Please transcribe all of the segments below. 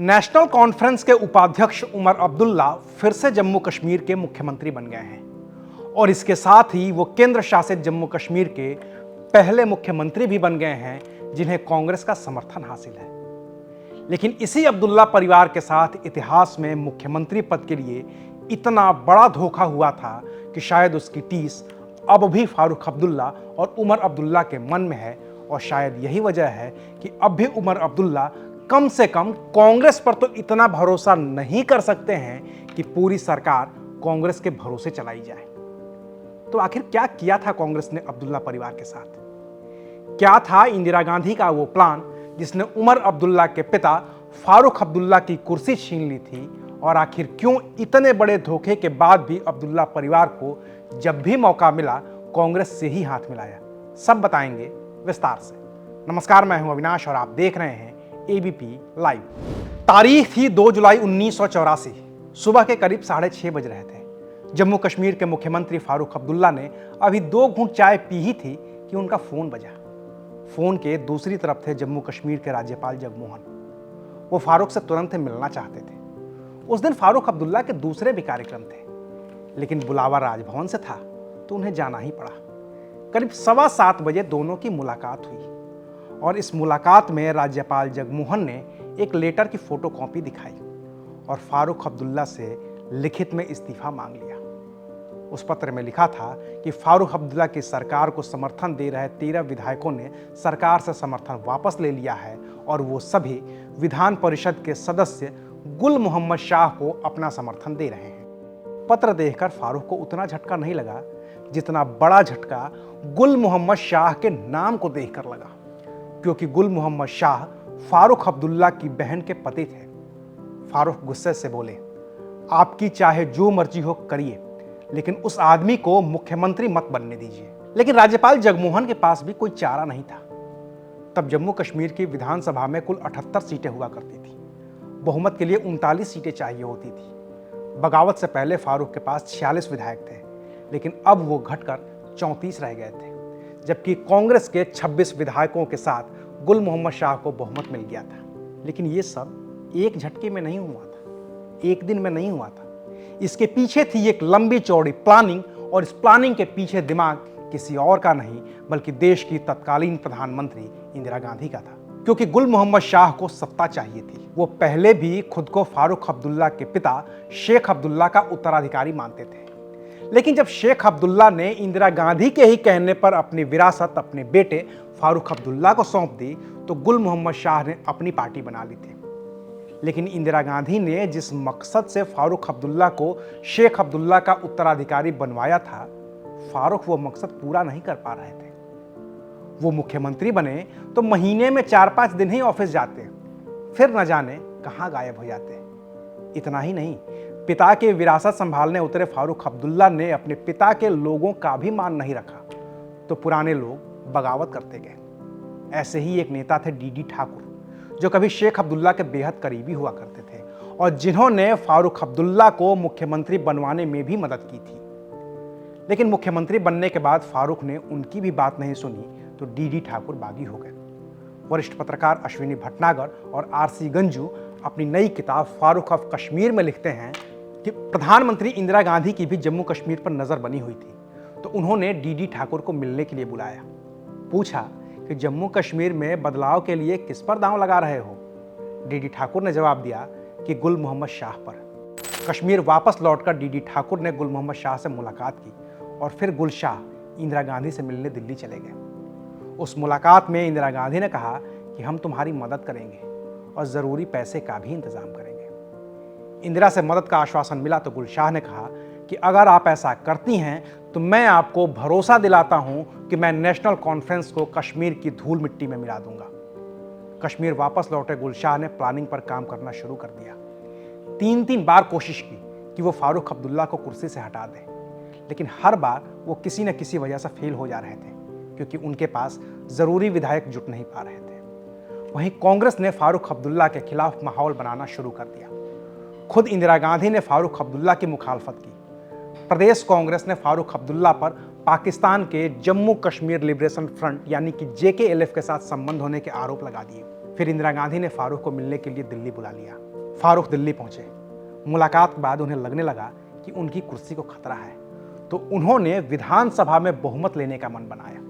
National conference के उपाध्यक्ष उमर अब्दुल्ला फिर से जम्मू कश्मीर के मुख्यमंत्री बन गए हैं और इसके साथ ही वो केंद्र शासित जम्मू कश्मीर के पहले मुख्यमंत्री भी बन गए हैं जिन्हें कांग्रेस का समर्थन हासिल है। लेकिन इसी अब्दुल्ला परिवार के साथ इतिहास में मुख्यमंत्री पद के लिए इतना बड़ा धोखा हुआ था कि शायद उसकी टीस अब भी फारूक अब्दुल्ला और उमर अब्दुल्ला के मन में है। और शायद यही वजह है कि अब भी उमर अब्दुल्ला कम से कम कांग्रेस पर तो इतना भरोसा नहीं कर सकते हैं कि पूरी सरकार कांग्रेस के भरोसे चलाई जाए। तो आखिर क्या किया था कांग्रेस ने अब्दुल्ला परिवार के साथ? क्या था इंदिरा गांधी का वो प्लान जिसने उमर अब्दुल्ला के पिता फारूक अब्दुल्ला की कुर्सी छीन ली थी? और आखिर क्यों इतने बड़े धोखे के बाद भी अब्दुल्ला परिवार को जब भी मौका मिला कांग्रेस से ही हाथ मिलाया? सब बताएंगे विस्तार से। नमस्कार, मैं हूं अविनाश और आप देख रहे हैं एबीपी लाइव। तारीख थी 2 जुलाई 1984। सुबह के करीब 6:30 बज रहे थे। जम्मू कश्मीर के मुख्यमंत्री फारूक अब्दुल्ला ने अभी 2 घूंट चाय पी ही थी कि उनका फोन बजा। फोन के दूसरी तरफ थे जम्मू कश्मीर के राज्यपाल जगमोहन। वो फारूक से तुरंत मिलना चाहते थे। उस दिन फारूक अब्दुल्ला के दूसरे भी कार्यक्रम थे, लेकिन बुलावा राजभवन से था तो उन्हें जाना ही पड़ा। करीब 7:15 बजे दोनों की मुलाकात हुई और इस मुलाकात में राज्यपाल जगमोहन ने एक लेटर की फोटोकॉपी दिखाई और फारूक अब्दुल्ला से लिखित में इस्तीफा मांग लिया। उस पत्र में लिखा था कि फारूक अब्दुल्ला की सरकार को समर्थन दे रहे 13 विधायकों ने सरकार से समर्थन वापस ले लिया है और वो सभी विधान परिषद के सदस्य गुल मोहम्मद शाह को अपना समर्थन दे रहे हैं। पत्र देखकर फारूक को उतना झटका नहीं लगा जितना बड़ा झटका गुल मोहम्मद शाह के नाम को देखकर लगा, क्योंकि गुल मोहम्मद शाह फारूक अब्दुल्ला की बहन के पति थे। फारूक गुस्से से बोले, आपकी चाहे जो मर्जी हो करिए, लेकिन उस आदमी को मुख्यमंत्री मत बनने दीजिए। लेकिन राज्यपाल जगमोहन के पास भी कोई चारा नहीं था। तब जम्मू कश्मीर की विधानसभा में कुल 78 सीटें हुआ करती थी। बहुमत के लिए 39 सीटें चाहिए होती थी। बगावत से पहले फारूक के पास 46 विधायक थे, लेकिन अब वो घटकर 34 रह गए थे, जबकि कांग्रेस के 26 विधायकों के साथ गुल मोहम्मद शाह को बहुमत मिल गया था। लेकिन ये सब एक झटके में नहीं हुआ था, एक दिन में नहीं हुआ था। इसके पीछे थी एक लंबी चौड़ी प्लानिंग, और इस प्लानिंग के पीछे दिमाग किसी और का नहीं बल्कि देश की तत्कालीन प्रधानमंत्री इंदिरा गांधी का था। क्योंकि गुल मोहम्मद शाह को सत्ता चाहिए थी। वो पहले भी खुद को फारूक अब्दुल्ला के पिता शेख अब्दुल्ला का उत्तराधिकारी मानते थे, लेकिन जब शेख अब्दुल्ला ने इंदिरा गांधी के ही कहने पर अपनी विरासत अपने बेटे फारूक अब्दुल्ला को सौंप दी तो गुल मोहम्मद शाह ने अपनी पार्टी बना ली थी। लेकिन इंदिरा गांधी ने जिस मकसद से फारूक अब्दुल्ला को शेख अब्दुल्ला का उत्तराधिकारी बनवाया था, फारूक वो मकसद पूरा नहीं कर पा रहे थे। वो मुख्यमंत्री बने तो महीने में 4-5 दिन ही ऑफिस जाते, फिर न जाने कहां गायब हो जाते। इतना ही नहीं, पिता की विरासत संभालने उतरे फारूक अब्दुल्ला ने अपने पिता के लोगों का भी मान नहीं रखा तो पुराने लोग बगावत करते गए। ऐसे ही एक नेता थे डीडी ठाकुर, जो कभी शेख अब्दुल्ला के बेहद करीबी हुआ करते थे और जिन्होंने फारूक अब्दुल्ला को मुख्यमंत्री बनवाने में भी मदद की थी। लेकिन मुख्यमंत्री बनने के बाद फारूक ने उनकी भी बात नहीं सुनी तो डीडी ठाकुर बागी हो गए। वरिष्ठ पत्रकार अश्विनी भटनागर और आरसी गंजू अपनी नई किताब फारूक ऑफ कश्मीर में लिखते हैं कि प्रधानमंत्री इंदिरा गांधी की भी जम्मू कश्मीर पर नजर बनी हुई थी, तो उन्होंने डीडी ठाकुर को मिलने के लिए बुलाया। पूछा कि जम्मू कश्मीर में बदलाव के लिए किस पर दांव लगा रहे हो? डीडी ठाकुर ने जवाब दिया कि गुल मोहम्मद शाह पर। कश्मीर वापस लौटकर डीडी ठाकुर ने गुल मोहम्मद शाह से मुलाकात की और फिर गुल शाह इंदिरा गांधी से मिलने दिल्ली चले गए। उस मुलाकात में इंदिरा गांधी ने कहा कि हम तुम्हारी मदद करेंगे और ज़रूरी पैसे का भी इंतजाम करेंगे। इंदिरा से मदद का आश्वासन मिला तो गुल शाह ने कहा कि अगर आप ऐसा करती हैं तो मैं आपको भरोसा दिलाता हूं कि मैं नेशनल कॉन्फ्रेंस को कश्मीर की धूल मिट्टी में मिला दूंगा। कश्मीर वापस लौटे गुल शाह ने प्लानिंग पर काम करना शुरू कर दिया। 3 बार कोशिश की कि वो फारूक अब्दुल्ला को कुर्सी से हटा दें, लेकिन हर बार वो किसी न किसी वजह से फेल हो जा रहे थे, क्योंकि उनके पास ज़रूरी विधायक जुट नहीं पा रहे थे। वहीं कांग्रेस ने फारूक अब्दुल्ला के खिलाफ माहौल बनाना शुरू कर दिया। खुद इंदिरा गांधी ने फारूक अब्दुल्ला की मुखालफत की। प्रदेश कांग्रेस ने फारूक अब्दुल्ला पर पाकिस्तान के जम्मू कश्मीर लिबरेशन फ्रंट यानी कि JKLF के साथ संबंध होने के आरोप लगा दिए। फिर इंदिरा गांधी ने फारूक को मिलने के लिए दिल्ली बुला लिया। फारूक दिल्ली पहुंचे। मुलाकात के बाद उन्हें लगने लगा कि उनकी कुर्सी को खतरा है, तो उन्होंने विधानसभा में बहुमत लेने का मन बनाया।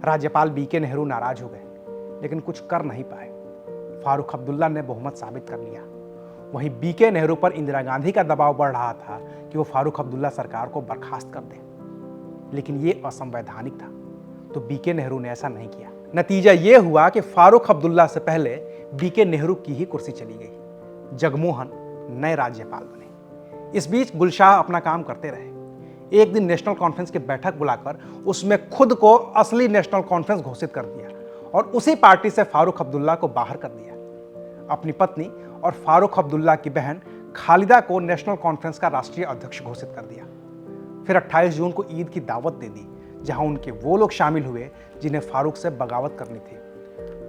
राज्यपाल बीके नेहरू नाराज हो गए, लेकिन कुछ कर नहीं पाए। फारूक अब्दुल्ला ने बहुमत साबित कर लिया। वहीं बीके नेहरू पर इंदिरा गांधी का दबाव बढ़ रहा था कि वो फारूक अब्दुल्ला सरकार को बर्खास्त कर दें, लेकिन ये असंवैधानिक था, तो बीके नेहरू ने ऐसा नहीं किया। नतीजा ये हुआ कि फारूक अब्दुल्ला से पहले बीके नेहरू की ही कुर्सी चली गई। जगमोहन नए राज्यपाल बने। इस बीच गुलशाह अपना काम करते रहे। एक दिन नेशनल कॉन्फ्रेंस की बैठक बुलाकर उसमें खुद को असली नेशनल कॉन्फ्रेंस घोषित कर दिया और उसी पार्टी से फारूक अब्दुल्ला को बाहर कर दिया। अपनी पत्नी और फारूक अब्दुल्ला की बहन खालिदा को नेशनल कॉन्फ्रेंस का राष्ट्रीय अध्यक्ष घोषित कर दिया। फिर 28 जून को ईद की दावत दे दी, जहां उनके वो लोग शामिल हुए जिन्हें फारूक से बगावत करनी थी।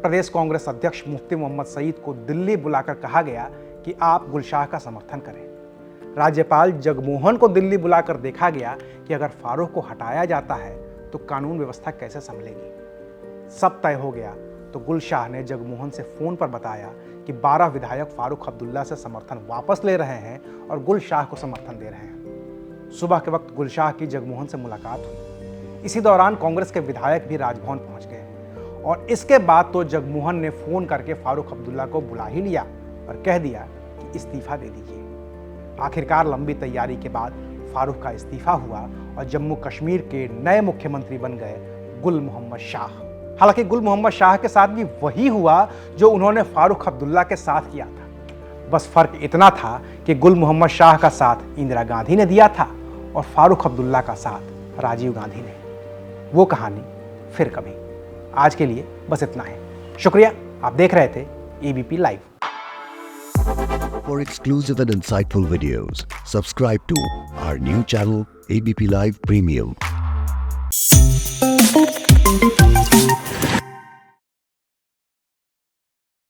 प्रदेश कांग्रेस अध्यक्ष मुफ्ती मोहम्मद सईद को दिल्ली बुलाकर कहा गया कि आप गुलशाह का समर्थन करें। राज्यपाल जगमोहन को दिल्ली बुलाकर देखा गया कि अगर फारूक को हटाया जाता है तो कानून व्यवस्था कैसे संभलेगी। सब तय हो गया तो गुलशाह ने जगमोहन से फोन पर बताया कि 12 विधायक फारूक अब्दुल्ला से समर्थन वापस ले रहे हैं और गुलशाह को समर्थन दे रहे हैं। सुबह के वक्त गुलशाह की जगमोहन से मुलाकात हुई। इसी दौरान कांग्रेस के विधायक भी राजभवन पहुंच गए और इसके बाद तो जगमोहन ने फोन करके फारूक अब्दुल्ला को बुला ही लिया और कह दिया कि इस्तीफा दे दीजिए। आखिरकार लंबी तैयारी के बाद फारूक का इस्तीफा हुआ और जम्मू कश्मीर के नए मुख्यमंत्री बन गए गुल मोहम्मद शाह। हालांकि गुल मोहम्मद शाह के साथ भी वही हुआ जो उन्होंने फारूक अब्दुल्ला के साथ किया था। बस फर्क इतना था कि गुल मोहम्मद शाह का साथ इंदिरा गांधी ने दिया था और फारूक अब्दुल्ला का साथ राजीव गांधी ने। वो कहानी फिर कभी। आज के लिए बस इतना है। शुक्रिया। आप देख रहे थे ABP live. For exclusive and insightful videos, subscribe to our new channel ABP Live Premium.